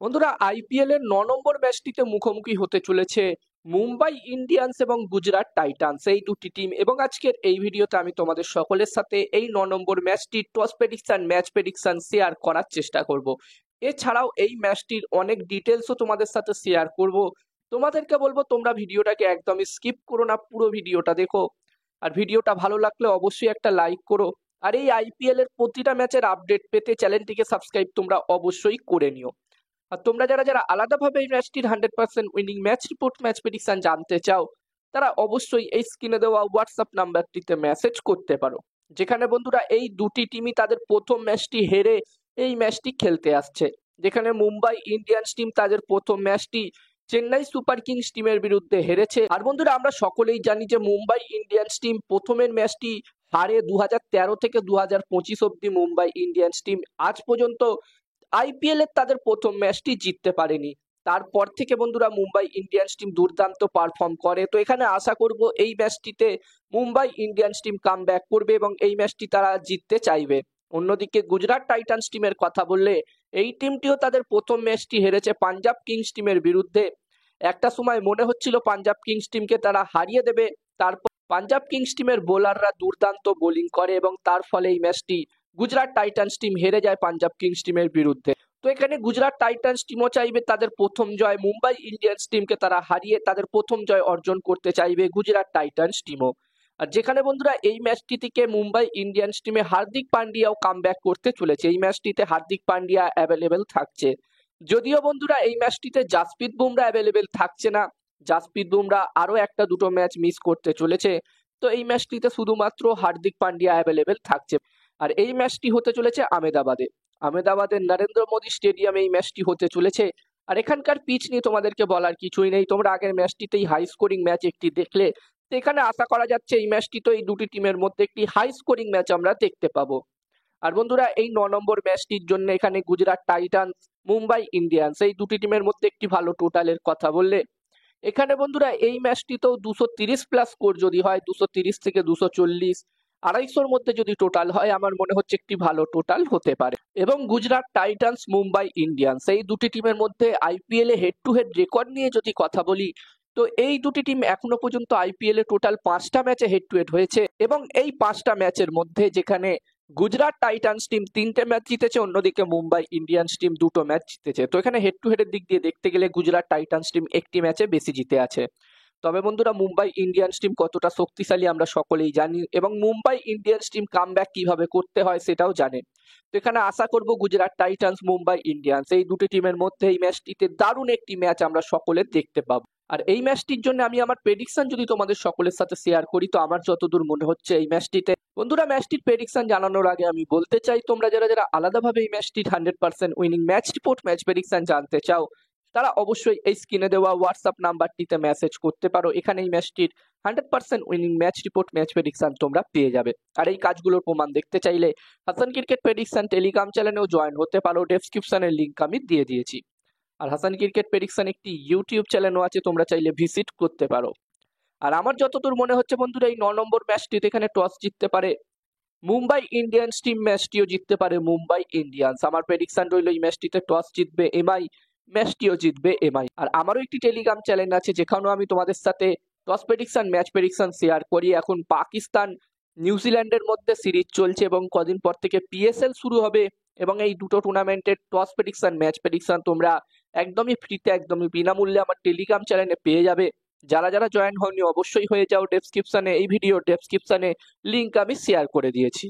বন্ধুরা, আইপিএল এর ৯ নম্বর ম্যাচটিতে মুখোমুখি হতে চলেছে মুম্বাই ইন্ডিয়ান্স এবং গুজরাট টাইটান্স, এই দুটি টিম। এবং আজকের এই ভিডিওতে আমি তোমাদের সকলের সাথে এই ৯ নম্বর ম্যাচটির toss prediction, match prediction share করার চেষ্টা করব। এছাড়াও এই ম্যাচটির অনেক ডিটেলসও তোমাদের সাথে শেয়ার করব। তোমাদেরকে বলবো তোমরা ভিডিওটাকে একদমই স্কিপ করো না, পুরো ভিডিওটা দেখো। আর ভিডিওটা ভালো লাগলে অবশ্যই একটা লাইক করো। আর এই আইপিএল এর প্রতিটা ম্যাচের আপডেট পেতে চ্যানেলটিকে সাবস্ক্রাইব তোমরা অবশ্যই করে নিও। আর তোমরা যারা যারা আলাদাভাবে এই ম্যাচটির 100% winning match report, match prediction জানতে চাও, তারা অবশ্যই এই স্ক্রিনে দেওয়া হোয়াটসঅ্যাপ নাম্বারটিতে মেসেজ করতে পারো। যেখানে বন্ধুরা এই দুটি টিমই তাদের প্রথম ম্যাচটি হেরে এই ম্যাচটি খেলতে আসছে। যেখানে মুম্বাই ইন্ডিয়ান্স টিম তাদের প্রথম ম্যাচটি চেন্নাই সুপার কিংস টিমের বিরুদ্ধে হেরেছে। আর বন্ধুরা, আমরা সকলেই জানি যে মুম্বাই ইন্ডিয়ান্স টিম প্রথমের ম্যাচটি হারে 2013 থেকে 2025 অব্দি মুম্বাই ইন্ডিয়ান্স টিম আজ পর্যন্ত আইপিএল এর তাদের প্রথম ম্যাচটি জিততে পারেনি। তারপর থেকে বন্ধুরা মুম্বাই ইন্ডিয়ান্স টিম দুর্দান্ত পারফর্ম করে। তো এখানে আশা করব এই ম্যাচটিতে মুম্বাই ইন্ডিয়ান্স টিম কামব্যাক করবে এবং এই ম্যাচটি তারা জিততে চাইবে। অন্যদিকে গুজরাট টাইটান্স টিমের কথা বললে, এই টিমটিও তাদের প্রথম ম্যাচটি হেরেছে পাঞ্জাব কিংস টিমের বিরুদ্ধে। একটা সময় মনে হচ্ছিল পাঞ্জাব কিংস টিমকে তারা হারিয়ে দেবে। তারপর পাঞ্জাব কিংস টিমের বোলাররা দুর্দান্ত বোলিং করে এবং তার ফলে এই ম্যাচটি গুজরাট টাইটান্স টিম হেরে যায় পাঞ্জাব কিংস টিমের বিরুদ্ধে। তো এখানে গুজরাট টাইটান্স টিমও চাইবে তাদের প্রথম জয়, মুম্বাই ইন্ডিয়ান্স টিমকে তারা হারিয়ে তাদের প্রথম জয় অর্জন করতে চাইবে গুজরাট টাইটান্স টিমও। আর যেখানে বন্ধুরা এই ম্যাচটি থেকে মুম্বাই ইন্ডিয়ান্স টিমে হার্দিক পান্ডিয়াও কামব্যাক করতে চলেছে। এই ম্যাচটিতে হার্দিক পান্ডিয়া অ্যাভেলেবেল থাকছে। যদিও বন্ধুরা এই ম্যাচটিতে জাসপ্রীত বুমরা অ্যাভেলেবেল থাকছে না। জাসপ্রীত বুমরা আরো একটা দুটো ম্যাচ মিস করতে চলেছে। তো এই ম্যাচটিতে শুধুমাত্র হার্দিক পান্ডিয়া অ্যাভেলেবেল থাকছে। আর এই ম্যাচটি হতে চলেছে আহমেদাবাদের নরেন্দ্র মোদী স্টেডিয়ামে এই ম্যাচটি হতে চলেছে। আর এখানকার পিচ নিয়ে তোমাদেরকে বলার কিছুই নেই, তোমরা আগের ম্যাচটিতেই হাই স্কোরিং ম্যাচ একটি দেখলে। তো এখানে আশা করা যাচ্ছে এই ম্যাচটি তো এই দুটি টিমের মধ্যে একটি হাই স্কোরিং ম্যাচ আমরা দেখতে পাবো। আর বন্ধুরা এই ৯ নম্বর ম্যাচটির জন্য এখানে গুজরাট টাইটান্স, মুম্বাই ইন্ডিয়ান্স এই দুটি টিমের মধ্যে একটি ভালো টোটালের কথা বললে, এখানে বন্ধুরা এই ম্যাচটিতেও 230 প্লাস স্কোর যদি হয়, 230 থেকে 240, 250-র মধ্যে যদি টোটাল হয়, আমার মনে হচ্ছে একটি ভালো টোটাল হতে পারে। এবং গুজরাট টাইটান্স, মুম্বাই ইন্ডিয়ান্স এই দুটি টিমের মধ্যে IPL A head to head record নিয়ে যদি কথা বলি, তো এই দুটি টিম এখনো পর্যন্ত আইপিএল এ টোটাল 5টা ম্যাচে হেড টু হেড হয়েছে। এবং এই 5টা ম্যাচের মধ্যে যেখানে গুজরাট টাইটান্স টিম 3টে ম্যাচ জিতেছে, অন্যদিকে মুম্বাই ইন্ডিয়ান্স টিম 2টো ম্যাচ জিতেছে। তো এখানে হেড টু হেডের দিক দিয়ে দেখতে গেলে গুজরাট টাইটান্স টিম একটি ম্যাচে বেশি জিতে আছে। তবে বন্ধুরা মুম্বাই ইন্ডিয়ান্স টিম কতটা শক্তিশালী আমরা সকলেই জানি এবং মুম্বাই ইন্ডিয়ান্স টিম কামব্যাক কিভাবে করতে হয় সেটাও জানে। তো এখানে আশা করব গুজরাট টাইটান্স, মুম্বাই ইন্ডিয়ান্স এই দুটি টিমের মধ্যে এই ম্যাচটিতে দারুণ একটি ম্যাচ আমরা সকলে দেখতে পাবো। আর এই ম্যাচটির জন্য আমি আমার প্রেডিকশন যদি তোমাদের সকলের সাথে শেয়ার করি, তো আমার যতদূর মনে হচ্ছে এই ম্যাচটিতে বন্ধুরা, ম্যাচটির প্রেডিকশন জানানোর আগে আমি বলতে চাই তোমরা যারা যারা আলাদাভাবে এই ম্যাচটির 100% winning match report, match prediction জানতে চাও, তারা অবশ্যই এই স্ক্রিনে দেওয়া হোয়াটসঅ্যাপ নাম্বারটিতে মেসেজ করতে পারো। এখানে এই ম্যাচটির 100% winning match report, match prediction তোমরা পেয়ে যাবে। আর এই কাজগুলোর প্রমাণ দেখতে চাইলে হাসান ক্রিকেট প্রেডিকশন টেলিগ্রাম চ্যানেলেও জয়েন হতে পারো, ডেসক্রিপশনের লিঙ্ক আমি দিয়ে দিয়েছি। আর হাসান ক্রিকেট প্রেডিকশন একটি ইউটিউব চ্যানেলও আছে, তোমরা চাইলে ভিজিট করতে পারো। আর আমার যতদূর মনে হচ্ছে বন্ধুরা এই ৯ নম্বর ম্যাচটিতে এখানে টস জিততে পারে মুম্বাই ইন্ডিয়ান্স টিম, ম্যাচটিও জিততে পারে মুম্বাই ইন্ডিয়ান্স। আমার প্রেডিকশন রইল এই ম্যাচটিতে টস জিতবে এমআই, ম্যাচটিও জিতবে এমআই। আর আমারও একটি টেলিগ্রাম চ্যানেল আছে যেখানেও আমি তোমাদের সাথে toss prediction, match prediction share করি। এখন পাকিস্তান নিউজিল্যান্ডের মধ্যে সিরিজ চলছে এবং কদিন পর থেকে পিএসএল শুরু হবে এবং এই দুটো টুর্নামেন্টের টস প্রেডিকশন, ম্যাচ প্রেডিকশন তোমরা একদমই ফ্রিতে, একদমই বিনামূল্যে আমার টেলিগ্রাম চ্যানেলে পেয়ে যাবে। যারা যারা জয়েন হয়নি অবশ্যই হয়ে যাও, ডেসক্রিপশনে, এই ভিডিও ডেসক্রিপশনে লিঙ্ক আমি শেয়ার করে দিয়েছি।